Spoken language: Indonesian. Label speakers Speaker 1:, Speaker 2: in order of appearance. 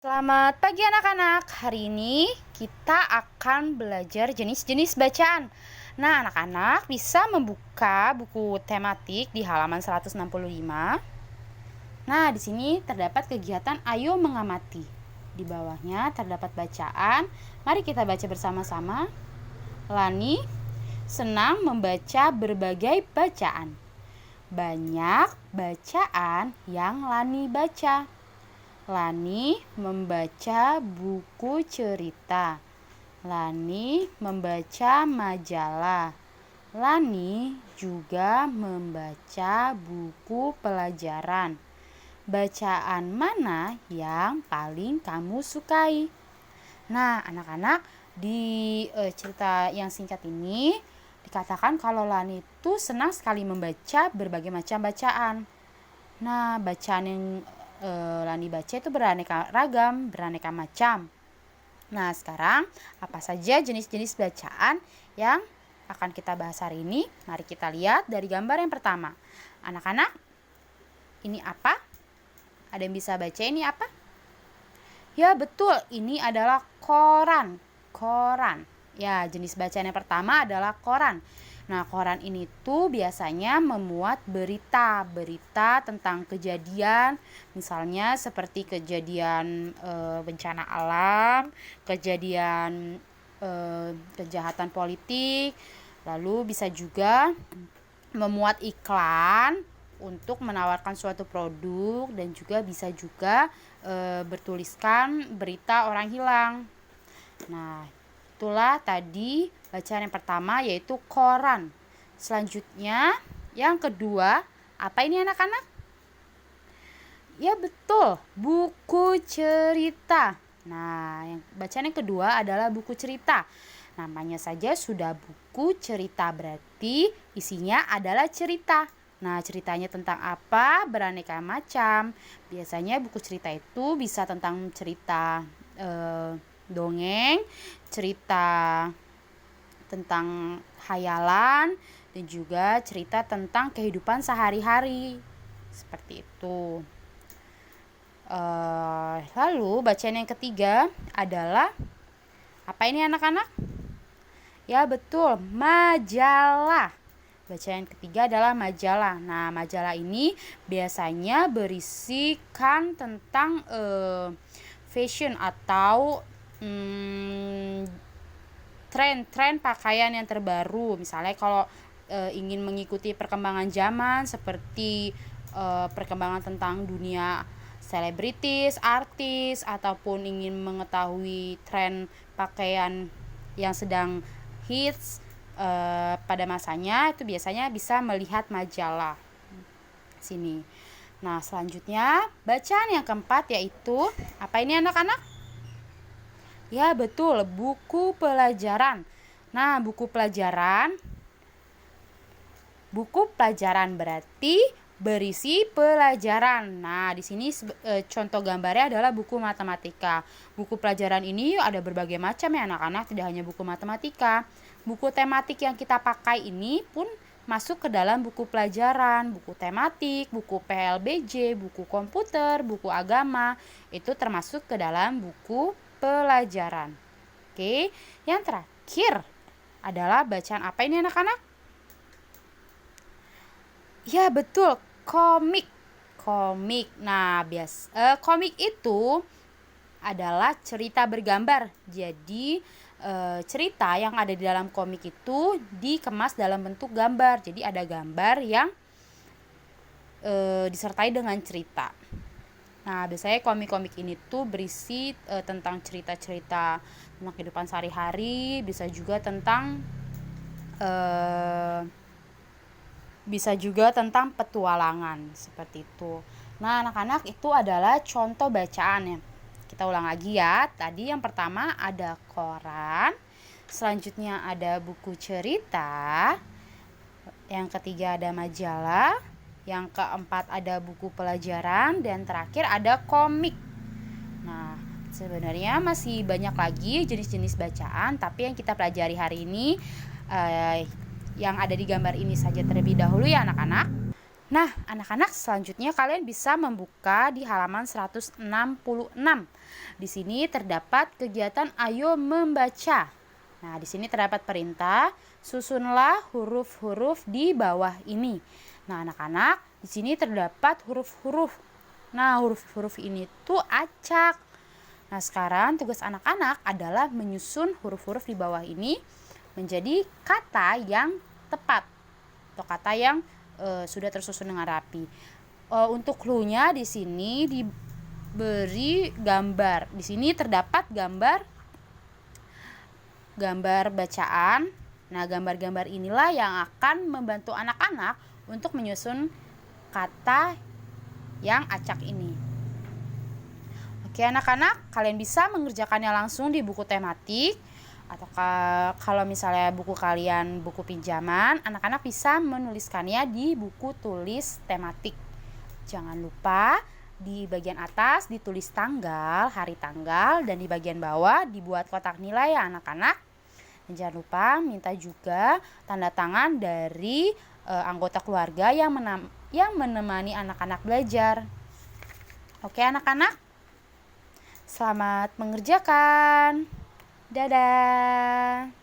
Speaker 1: Selamat pagi anak-anak. Hari ini kita akan belajar jenis-jenis bacaan. Nah, anak-anak bisa membuka buku tematik di halaman 165. Nah, di sini terdapat kegiatan Ayo Mengamati. Di bawahnya terdapat bacaan. Mari kita baca bersama-sama. Lani senang membaca berbagai bacaan. Banyak bacaan yang Lani baca. Lani membaca buku cerita. Lani membaca majalah. Lani juga membaca buku pelajaran. Bacaan mana yang paling kamu sukai? Nah, anak-anak, di cerita yang singkat ini dikatakan kalau Lani itu senang sekali membaca berbagai macam bacaan. Nah, bacaan yang Lani baca itu beraneka ragam, beraneka macam. Nah, sekarang apa saja jenis-jenis bacaan yang akan kita bahas hari ini? Mari kita lihat dari gambar yang pertama. Anak-anak, ini apa? Ada yang bisa baca ini apa? Ya, betul, ini adalah koran. Koran. Ya, jenis bacaan yang pertama adalah koran. Nah, koran ini tuh biasanya memuat berita tentang kejadian, misalnya seperti kejadian bencana alam, kejadian kejahatan politik, lalu bisa juga memuat iklan untuk menawarkan suatu produk dan juga bisa juga bertuliskan berita orang hilang. Nah, itulah tadi bacaan yang pertama yaitu koran. Selanjutnya yang kedua, apa ini anak-anak? Ya betul, buku cerita. Nah, bacaan yang kedua adalah buku cerita. Namanya saja sudah buku cerita, berarti isinya adalah cerita. Nah, ceritanya tentang apa? Beraneka macam. Biasanya buku cerita itu bisa tentang cerita dongeng, cerita tentang hayalan, dan juga cerita tentang kehidupan sehari-hari. Seperti itu. Lalu bacaan yang ketiga adalah apa ini anak-anak? Ya betul, majalah. Bacaan yang ketiga adalah majalah. Nah, majalah ini biasanya berisikan tentang fashion atau tren-tren pakaian yang terbaru. Misalnya kalau ingin mengikuti perkembangan zaman seperti perkembangan tentang dunia selebritis, artis, ataupun ingin mengetahui tren pakaian yang sedang hits pada masanya, itu biasanya bisa melihat majalah sini. Nah, selanjutnya bacaan yang keempat yaitu apa ini anak-anak? Ya betul, buku pelajaran. Nah, buku pelajaran berarti berisi pelajaran. Nah, di sini contoh gambarnya adalah buku matematika. Buku pelajaran ini ada berbagai macam ya anak-anak, tidak hanya buku matematika. Buku tematik yang kita pakai ini pun masuk ke dalam buku pelajaran, buku tematik, buku PLBJ, buku komputer, buku agama, itu termasuk ke dalam buku pelajaran. Oke, yang terakhir adalah bacaan apa ini anak-anak? Ya betul, komik. Komik. Nah, komik itu adalah cerita bergambar. Jadi cerita yang ada di dalam komik itu dikemas dalam bentuk gambar. Jadi ada gambar yang disertai dengan cerita. Nah, biasanya komik-komik ini tuh berisi tentang cerita-cerita tentang kehidupan sehari-hari, bisa juga tentang petualangan, seperti itu. Nah, anak-anak, itu adalah contoh bacaannya. Kita ulang lagi ya. Tadi yang pertama ada koran, selanjutnya ada buku cerita, yang ketiga ada majalah, yang keempat ada buku pelajaran, dan terakhir ada komik. Nah, sebenarnya masih banyak lagi jenis-jenis bacaan, tapi yang kita pelajari hari ini yang ada di gambar ini saja terlebih dahulu ya anak-anak. Nah, anak-anak, selanjutnya kalian bisa membuka di halaman 166. Di sini terdapat kegiatan ayo membaca. Nah, di sini terdapat perintah, susunlah huruf-huruf di bawah ini. Nah, anak-anak, di sini terdapat huruf-huruf. Nah, huruf-huruf ini tuh acak. Nah, sekarang tugas anak-anak adalah menyusun huruf-huruf di bawah ini menjadi kata yang tepat atau kata yang sudah tersusun dengan rapi. Untuk clue-nya di sini diberi gambar. Di sini terdapat gambar bacaan. Nah, gambar-gambar inilah yang akan membantu anak-anak untuk menyusun kata yang acak ini. Oke, anak-anak, kalian bisa mengerjakannya langsung di buku tematik. Atau kalau misalnya buku kalian buku pinjaman, anak-anak bisa menuliskannya di buku tulis tematik. Jangan lupa di bagian atas ditulis tanggal, hari tanggal, dan di bagian bawah dibuat kotak nilai ya anak-anak. Dan jangan lupa minta juga tanda tangan dari anggota keluarga yang menemani anak-anak belajar. Oke anak-anak, selamat mengerjakan. Dadah.